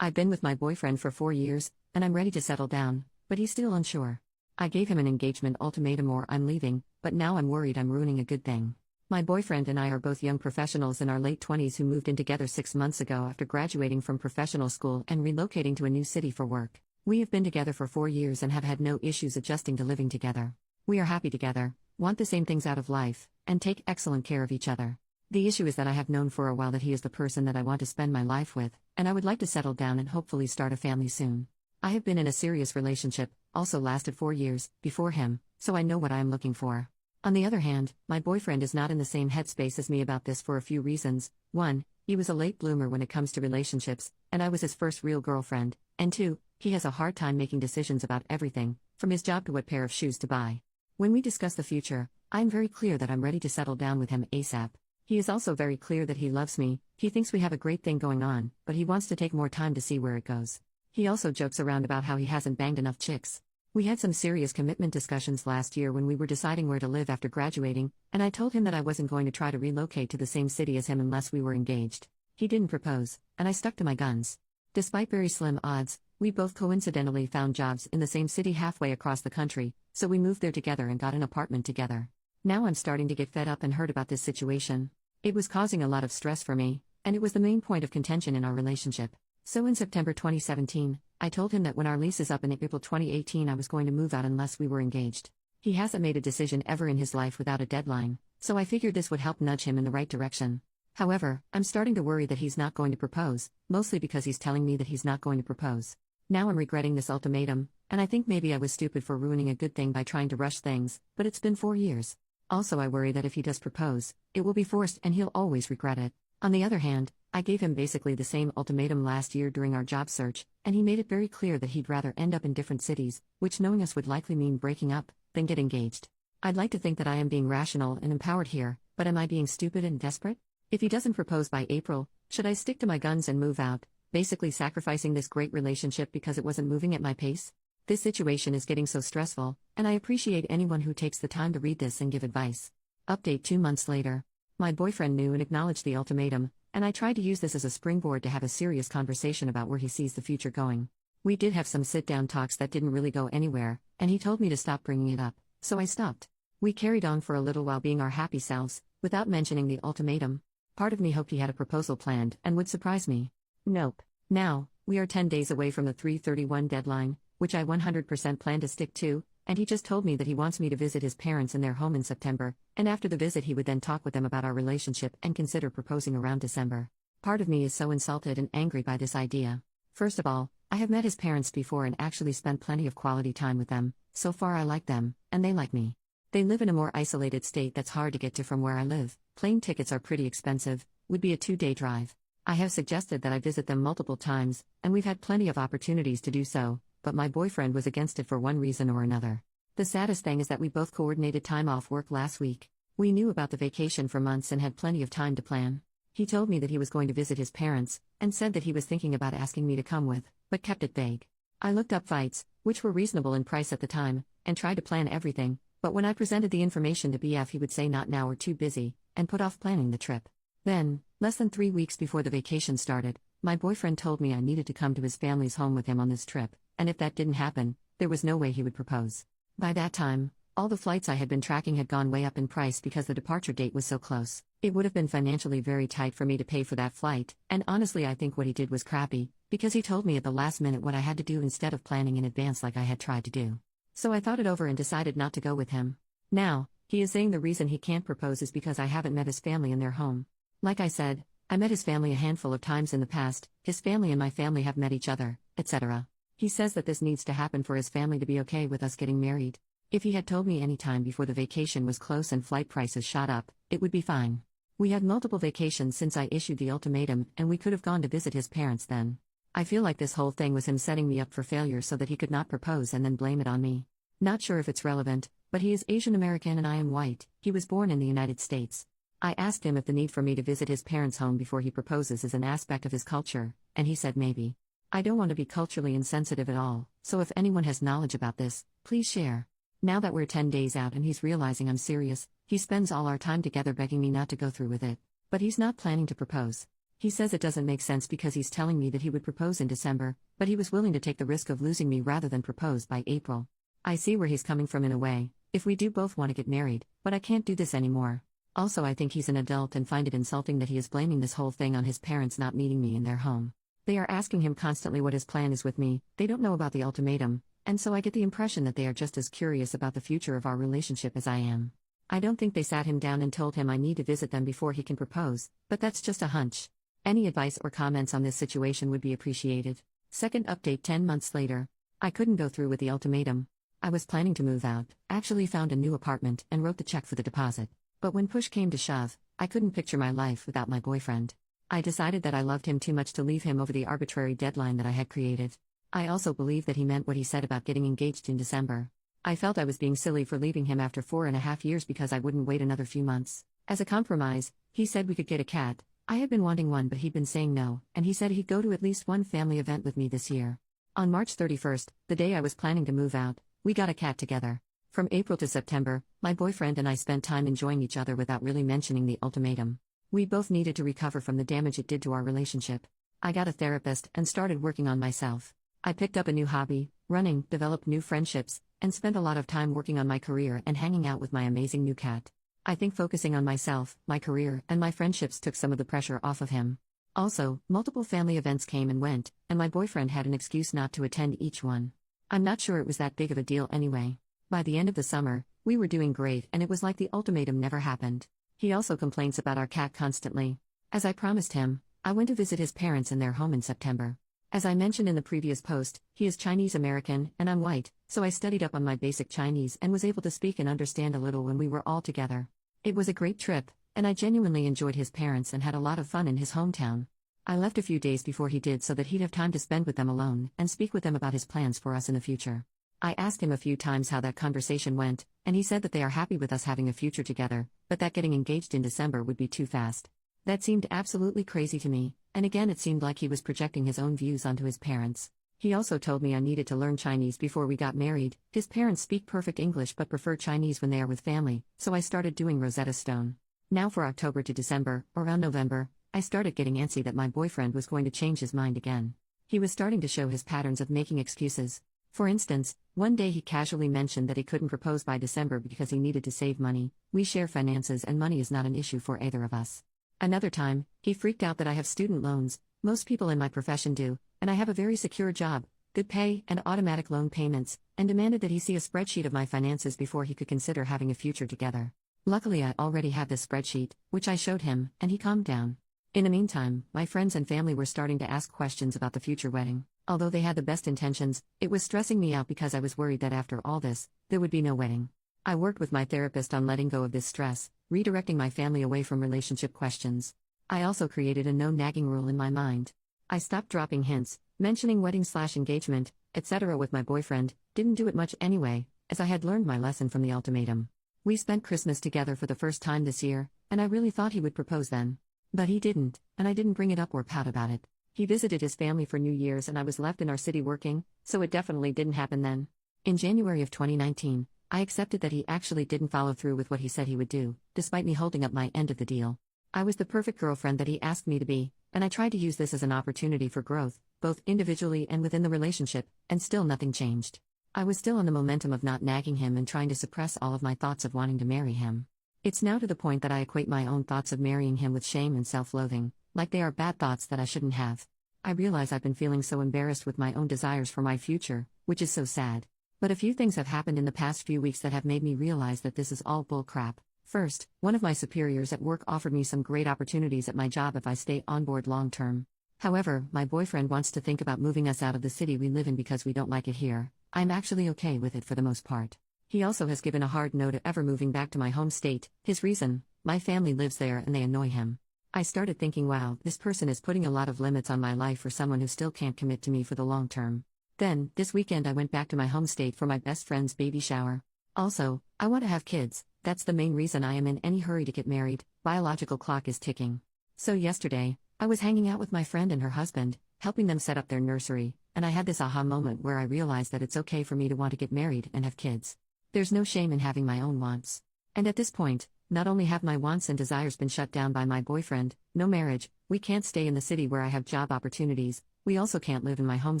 I've been with my boyfriend for 4 years, and I'm ready to settle down, but he's still unsure. I gave him an engagement ultimatum or I'm leaving, but now I'm worried I'm ruining a good thing. My boyfriend and I are both young professionals in our late 20s who moved in together 6 months ago after graduating from professional school and relocating to a new city for work. We have been together for 4 years and have had no issues adjusting to living together. We are happy together, want the same things out of life, and take excellent care of each other. The issue is that I have known for a while that he is the person that I want to spend my life with, and I would like to settle down and hopefully start a family soon. I have been in a serious relationship, also lasted 4 years, before him, so I know what I am looking for. On the other hand, my boyfriend is not in the same headspace as me about this for a few reasons. 1. He was a late bloomer when it comes to relationships, and I was his first real girlfriend, and 2. He has a hard time making decisions about everything, from his job to what pair of shoes to buy. When we discuss the future, I am very clear that I'm ready to settle down with him ASAP. He is also very clear that he loves me, he thinks we have a great thing going on, but he wants to take more time to see where it goes. He also jokes around about how he hasn't banged enough chicks. We had some serious commitment discussions last year when we were deciding where to live after graduating, and I told him that I wasn't going to try to relocate to the same city as him unless we were engaged. He didn't propose, and I stuck to my guns. Despite very slim odds, we both coincidentally found jobs in the same city halfway across the country, so we moved there together and got an apartment together. Now I'm starting to get fed up and hurt about this situation. It was causing a lot of stress for me, and it was the main point of contention in our relationship. So in September 2017, I told him that when our lease is up in April 2018 I was going to move out unless we were engaged. He hasn't made a decision ever in his life without a deadline, so I figured this would help nudge him in the right direction. However, I'm starting to worry that he's not going to propose, mostly because he's telling me that he's not going to propose. Now I'm regretting this ultimatum, and I think maybe I was stupid for ruining a good thing by trying to rush things, but it's been 4 years. Also, I worry that if he does propose, it will be forced and he'll always regret it. On the other hand, I gave him basically the same ultimatum last year during our job search, and he made it very clear that he'd rather end up in different cities, which knowing us would likely mean breaking up, than get engaged. I'd like to think that I am being rational and empowered here, but am I being stupid and desperate? If he doesn't propose by April, should I stick to my guns and move out, basically sacrificing this great relationship because it wasn't moving at my pace? This situation is getting so stressful, and I appreciate anyone who takes the time to read this and give advice. Update 2 months later. My boyfriend knew and acknowledged the ultimatum, and I tried to use this as a springboard to have a serious conversation about where he sees the future going. We did have some sit-down talks that didn't really go anywhere, and he told me to stop bringing it up, so I stopped. We carried on for a little while being our happy selves, without mentioning the ultimatum. Part of me hoped he had a proposal planned and would surprise me. Nope. Now, we are 10 days away from the 3/31 deadline, which I 100% plan to stick to, and he just told me that he wants me to visit his parents in their home in September, and after the visit he would then talk with them about our relationship and consider proposing around December. Part of me is so insulted and angry by this idea. First of all, I have met his parents before and actually spent plenty of quality time with them. So far I like them, and they like me. They live in a more isolated state that's hard to get to from where I live. Plane tickets are pretty expensive, would be a 2-day drive. I have suggested that I visit them multiple times, and we've had plenty of opportunities to do so, but my boyfriend was against it for one reason or another. The saddest thing is that we both coordinated time off work last week. We knew about the vacation for months and had plenty of time to plan. He told me that he was going to visit his parents, and said that he was thinking about asking me to come with, but kept it vague. I looked up flights, which were reasonable in price at the time, and tried to plan everything, but when I presented the information to BF he would say not now or too busy, and put off planning the trip. Then, less than 3 weeks before the vacation started, my boyfriend told me I needed to come to his family's home with him on this trip, and if that didn't happen, there was no way he would propose. By that time, all the flights I had been tracking had gone way up in price because the departure date was so close. It would have been financially very tight for me to pay for that flight, and honestly I think what he did was crappy, because he told me at the last minute what I had to do instead of planning in advance like I had tried to do. So I thought it over and decided not to go with him. Now, he is saying the reason he can't propose is because I haven't met his family in their home. Like I said, I met his family a handful of times in the past, his family and my family have met each other, etc. He says that this needs to happen for his family to be okay with us getting married. If he had told me any time before the vacation was close and flight prices shot up, it would be fine. We had multiple vacations since I issued the ultimatum, and we could have gone to visit his parents then. I feel like this whole thing was him setting me up for failure so that he could not propose and then blame it on me. Not sure if it's relevant, but he is Asian American and I am white. He was born in the United States. I asked him if the need for me to visit his parents' home before he proposes is an aspect of his culture, and he said maybe. I don't want to be culturally insensitive at all, so if anyone has knowledge about this, please share. Now that we're 10 days out and he's realizing I'm serious, he spends all our time together begging me not to go through with it, but he's not planning to propose. He says it doesn't make sense because he's telling me that he would propose in December, but he was willing to take the risk of losing me rather than propose by April. I see where he's coming from in a way, if we do both want to get married, but I can't do this anymore. Also, I think he's an adult and find it insulting that he is blaming this whole thing on his parents not meeting me in their home. They are asking him constantly what his plan is with me, they don't know about the ultimatum, and so I get the impression that they are just as curious about the future of our relationship as I am. I don't think they sat him down and told him I need to visit them before he can propose, but that's just a hunch. Any advice or comments on this situation would be appreciated. Second update 10 months later. I couldn't go through with the ultimatum. I was planning to move out, actually found a new apartment and wrote the check for the deposit. But when push came to shove, I couldn't picture my life without my boyfriend. I decided that I loved him too much to leave him over the arbitrary deadline that I had created. I also believed that he meant what he said about getting engaged in December. I felt I was being silly for leaving him after 4.5 years because I wouldn't wait another few months. As a compromise, he said we could get a cat. I had been wanting one but he'd been saying no, and he said he'd go to at least one family event with me this year. On March 31st, the day I was planning to move out, we got a cat together. From April to September, my boyfriend and I spent time enjoying each other without really mentioning the ultimatum. We both needed to recover from the damage it did to our relationship. I got a therapist and started working on myself. I picked up a new hobby, running, developed new friendships, and spent a lot of time working on my career and hanging out with my amazing new cat. I think focusing on myself, my career, and my friendships took some of the pressure off of him. Also, multiple family events came and went, and my boyfriend had an excuse not to attend each one. I'm not sure it was that big of a deal anyway. By the end of the summer, we were doing great and it was like the ultimatum never happened. He also complains about our cat constantly. As I promised him, I went to visit his parents in their home in September. As I mentioned in the previous post, he is Chinese American and I'm white, so I studied up on my basic Chinese and was able to speak and understand a little when we were all together. It was a great trip, and I genuinely enjoyed his parents and had a lot of fun in his hometown. I left a few days before he did so that he'd have time to spend with them alone and speak with them about his plans for us in the future. I asked him a few times how that conversation went, and he said that they are happy with us having a future together, but that getting engaged in December would be too fast. That seemed absolutely crazy to me, and again it seemed like he was projecting his own views onto his parents. He also told me I needed to learn Chinese before we got married. His parents speak perfect English but prefer Chinese when they are with family, so I started doing Rosetta Stone. Now for October to December, around November, I started getting antsy that my boyfriend was going to change his mind again. He was starting to show his patterns of making excuses. For instance, one day he casually mentioned that he couldn't propose by December because he needed to save money. We share finances and money is not an issue for either of us. Another time, he freaked out that I have student loans, most people in my profession do, and I have a very secure job, good pay, and automatic loan payments, and demanded that he see a spreadsheet of my finances before he could consider having a future together. Luckily, I already have this spreadsheet, which I showed him, and he calmed down. In the meantime, my friends and family were starting to ask questions about the future wedding. Although they had the best intentions, it was stressing me out because I was worried that after all this, there would be no wedding. I worked with my therapist on letting go of this stress, redirecting my family away from relationship questions. I also created a no-nagging rule in my mind. I stopped dropping hints, mentioning wedding/engagement, etc. with my boyfriend, didn't do it much anyway, as I had learned my lesson from the ultimatum. We spent Christmas together for the first time this year, and I really thought he would propose then. But he didn't, and I didn't bring it up or pout about it. He visited his family for New Year's and I was left in our city working, so it definitely didn't happen then. In January of 2019, I accepted that he actually didn't follow through with what he said he would do, despite me holding up my end of the deal. I was the perfect girlfriend that he asked me to be, and I tried to use this as an opportunity for growth, both individually and within the relationship, and still nothing changed. I was still on the momentum of not nagging him and trying to suppress all of my thoughts of wanting to marry him. It's now to the point that I equate my own thoughts of marrying him with shame and self-loathing, like they are bad thoughts that I shouldn't have. I realize I've been feeling so embarrassed with my own desires for my future, which is so sad. But a few things have happened in the past few weeks that have made me realize that this is all bull crap. First, one of my superiors at work offered me some great opportunities at my job if I stay on board long term. However, my boyfriend wants to think about moving us out of the city we live in because we don't like it here. I'm actually okay with it for the most part. He also has given a hard no to ever moving back to my home state. His reason: my family lives there and they annoy him. I started thinking, wow, this person is putting a lot of limits on my life for someone who still can't commit to me for the long term. Then, this weekend I went back to my home state for my best friend's baby shower. Also, I want to have kids. That's the main reason I am in any hurry to get married. Biological clock is ticking. So yesterday, I was hanging out with my friend and her husband, helping them set up their nursery, and I had this aha moment where I realized that it's okay for me to want to get married and have kids. There's no shame in having my own wants. And at this point, not only have my wants and desires been shut down by my boyfriend, no marriage, We can't stay in the city where I have job opportunities, we also can't live in my home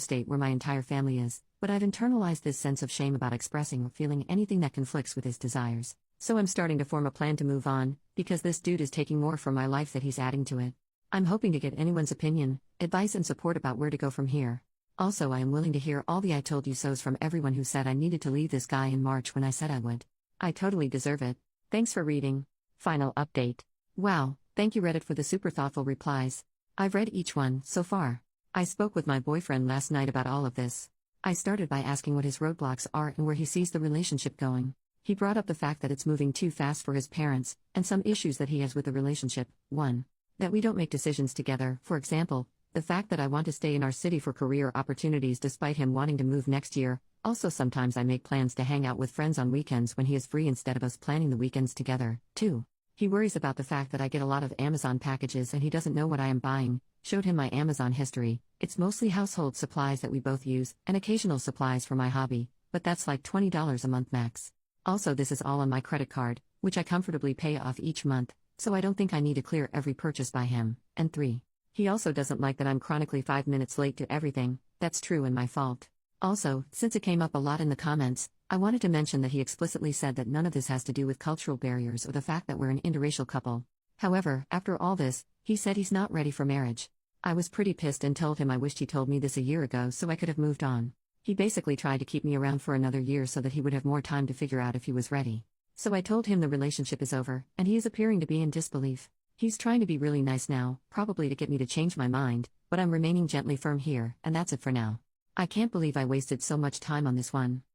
state where my entire family is, but I've internalized this sense of shame about expressing or feeling anything that conflicts with his desires. So I'm starting to form a plan to move on, because this dude is taking more from my life that he's adding to it. I'm hoping to get anyone's opinion, advice and support about where to go from here. Also, I am willing to hear all the I told you so's from everyone who said I needed to leave this guy in March when I said I would. I totally deserve it. Thanks for reading. Final update. Wow, thank you Reddit for the super thoughtful replies. I've read each one, so far. I spoke with my boyfriend last night about all of this. I started by asking what his roadblocks are and where he sees the relationship going. He brought up the fact that it's moving too fast for his parents, and some issues that he has with the relationship. 1. That we don't make decisions together, for example, the fact that I want to stay in our city for career opportunities despite him wanting to move next year. Also, sometimes I make plans to hang out with friends on weekends when he is free instead of us planning the weekends together. 2. He worries about the fact that I get a lot of Amazon packages and he doesn't know what I am buying. Showed him my Amazon history. It's mostly household supplies that we both use, and occasional supplies for my hobby, but that's like $20 a month max. Also, this is all on my credit card, which I comfortably pay off each month, so I don't think I need to clear every purchase by him. And 3. He also doesn't like that I'm chronically 5 minutes late to everything. That's true and my fault. Also, since it came up a lot in the comments, I wanted to mention that he explicitly said that none of this has to do with cultural barriers or the fact that we're an interracial couple. However, after all this, he said he's not ready for marriage. I was pretty pissed and told him I wished he told me this a year ago so I could have moved on. He basically tried to keep me around for another year so that he would have more time to figure out if he was ready. So I told him the relationship is over, and he is appearing to be in disbelief. He's trying to be really nice now, probably to get me to change my mind, but I'm remaining gently firm here, and that's it for now. I can't believe I wasted so much time on this one.